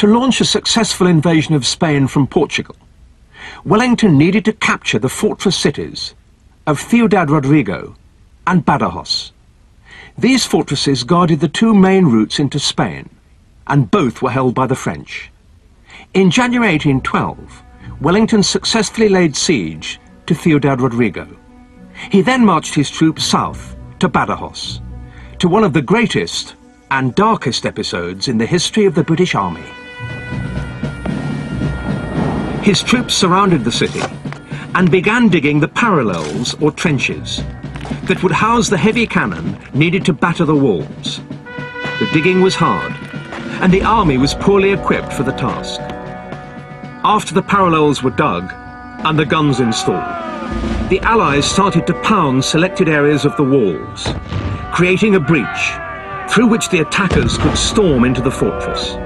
To launch a successful invasion of Spain from Portugal, Wellington needed to capture the fortress cities of Ciudad Rodrigo and Badajoz. These fortresses guarded the two main routes into Spain, and both were held by the French. In January 1812, Wellington successfully laid siege to Ciudad Rodrigo. He then marched his troops south to Badajoz, to one of the greatest and darkest episodes in the history of the British Army. His troops surrounded the city and began digging the parallels or trenches that would house the heavy cannon needed to batter the walls. The digging was hard, and the army was poorly equipped for the task. After the parallels were dug and the guns installed, the Allies started to pound selected areas of the walls, creating a breach through which the attackers could storm into the fortress.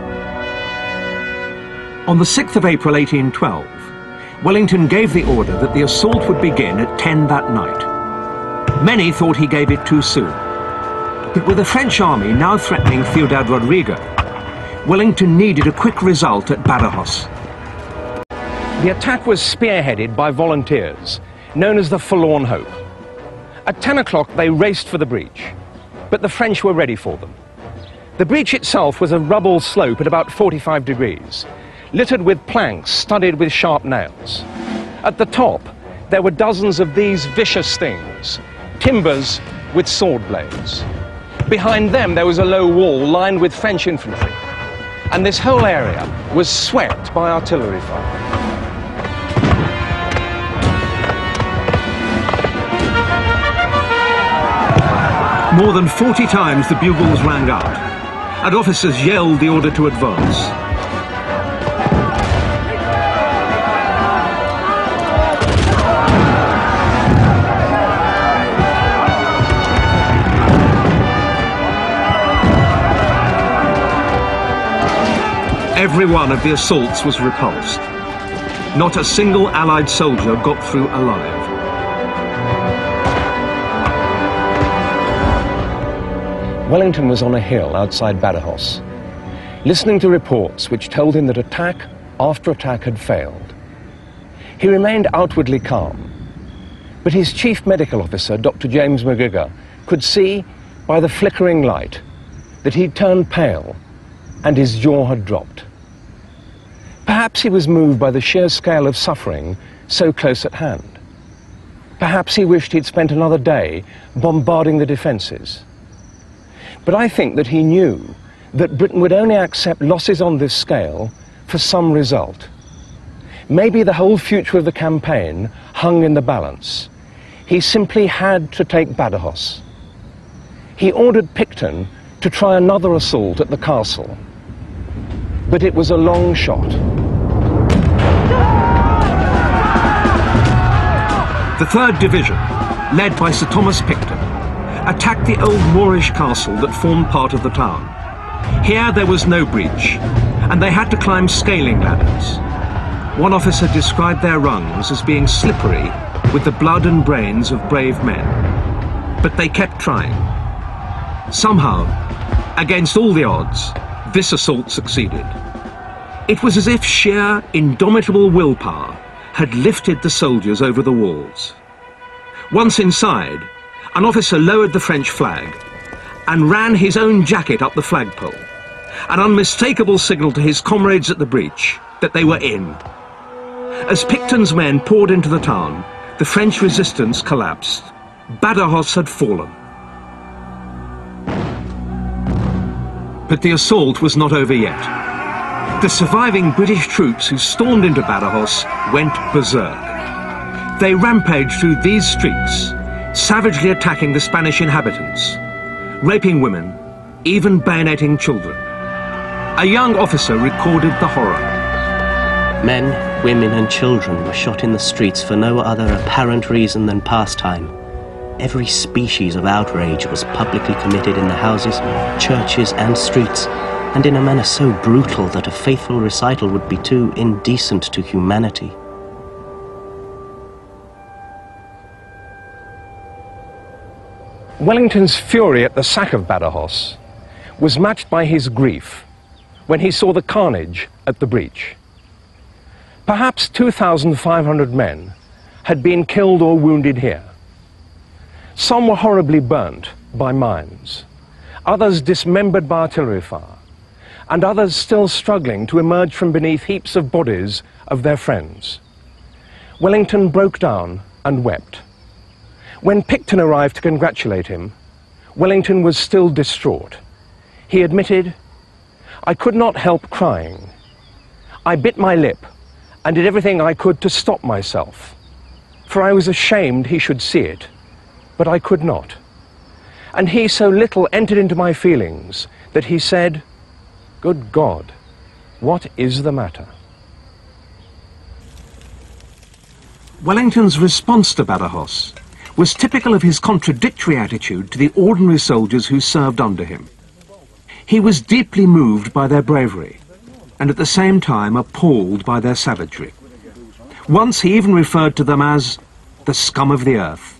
On the 6th of April 1812, Wellington gave the order that the assault would begin at 10 that night. Many thought he gave it too soon, but with the French army now threatening Ciudad Rodrigo, Wellington needed a quick result at Badajoz. The attack was spearheaded by volunteers, known as the Forlorn Hope. At 10 o'clock they raced for the breach, but the French were ready for them. The breach itself was a rubble slope at about 45 degrees, littered with planks studded with sharp nails. At the top, there were dozens of these vicious things, timbers with sword blades. Behind them there was a low wall lined with French infantry, and this whole area was swept by artillery fire. More than 40 times the bugles rang out, and officers yelled the order to advance. Every one of the assaults was repulsed. Not a single Allied soldier got through alive. Wellington was on a hill outside Badajoz, listening to reports which told him that attack after attack had failed. He remained outwardly calm, but his chief medical officer, Dr. James McGregor, could see by the flickering light that he'd turned pale and his jaw had dropped. Perhaps he was moved by the sheer scale of suffering so close at hand. Perhaps he wished he'd spent another day bombarding the defences. But I think that he knew that Britain would only accept losses on this scale for some result. Maybe the whole future of the campaign hung in the balance. He simply had to take Badajoz. He ordered Picton to try another assault at the castle. But it was a long shot. The 3rd Division, led by Sir Thomas Picton, attacked the old Moorish castle that formed part of the town. Here there was no breach, and they had to climb scaling ladders. One officer described their rungs as being slippery with the blood and brains of brave men. But they kept trying. Somehow, against all the odds, this assault succeeded. It was as if sheer, indomitable willpower had lifted the soldiers over the walls. Once inside, an officer lowered the French flag and ran his own jacket up the flagpole, an unmistakable signal to his comrades at the breach that they were in. As Picton's men poured into the town, the French resistance collapsed. Badajoz had fallen. But the assault was not over yet. The surviving British troops who stormed into Badajoz went berserk. They rampaged through these streets, savagely attacking the Spanish inhabitants, raping women, even bayoneting children. A young officer recorded the horror. Men, women and children were shot in the streets for no other apparent reason than pastime. Every species of outrage was publicly committed in the houses, churches and streets, and in a manner so brutal that a faithful recital would be too indecent to humanity. Wellington's fury at the sack of Badajoz was matched by his grief when he saw the carnage at the breach. Perhaps 2,500 men had been killed or wounded here. Some were horribly burnt by mines, others dismembered by artillery fire, and others still struggling to emerge from beneath heaps of bodies of their friends. Wellington broke down and wept. When Picton arrived to congratulate him, Wellington was still distraught. He admitted, "I could not help crying. I bit my lip and did everything I could to stop myself, for I was ashamed he should see it, but I could not. And he so little entered into my feelings that he said, 'Good God, what is the matter?'" Wellington's response to Badajoz was typical of his contradictory attitude to the ordinary soldiers who served under him. He was deeply moved by their bravery, and at the same time appalled by their savagery. Once he even referred to them as the scum of the earth.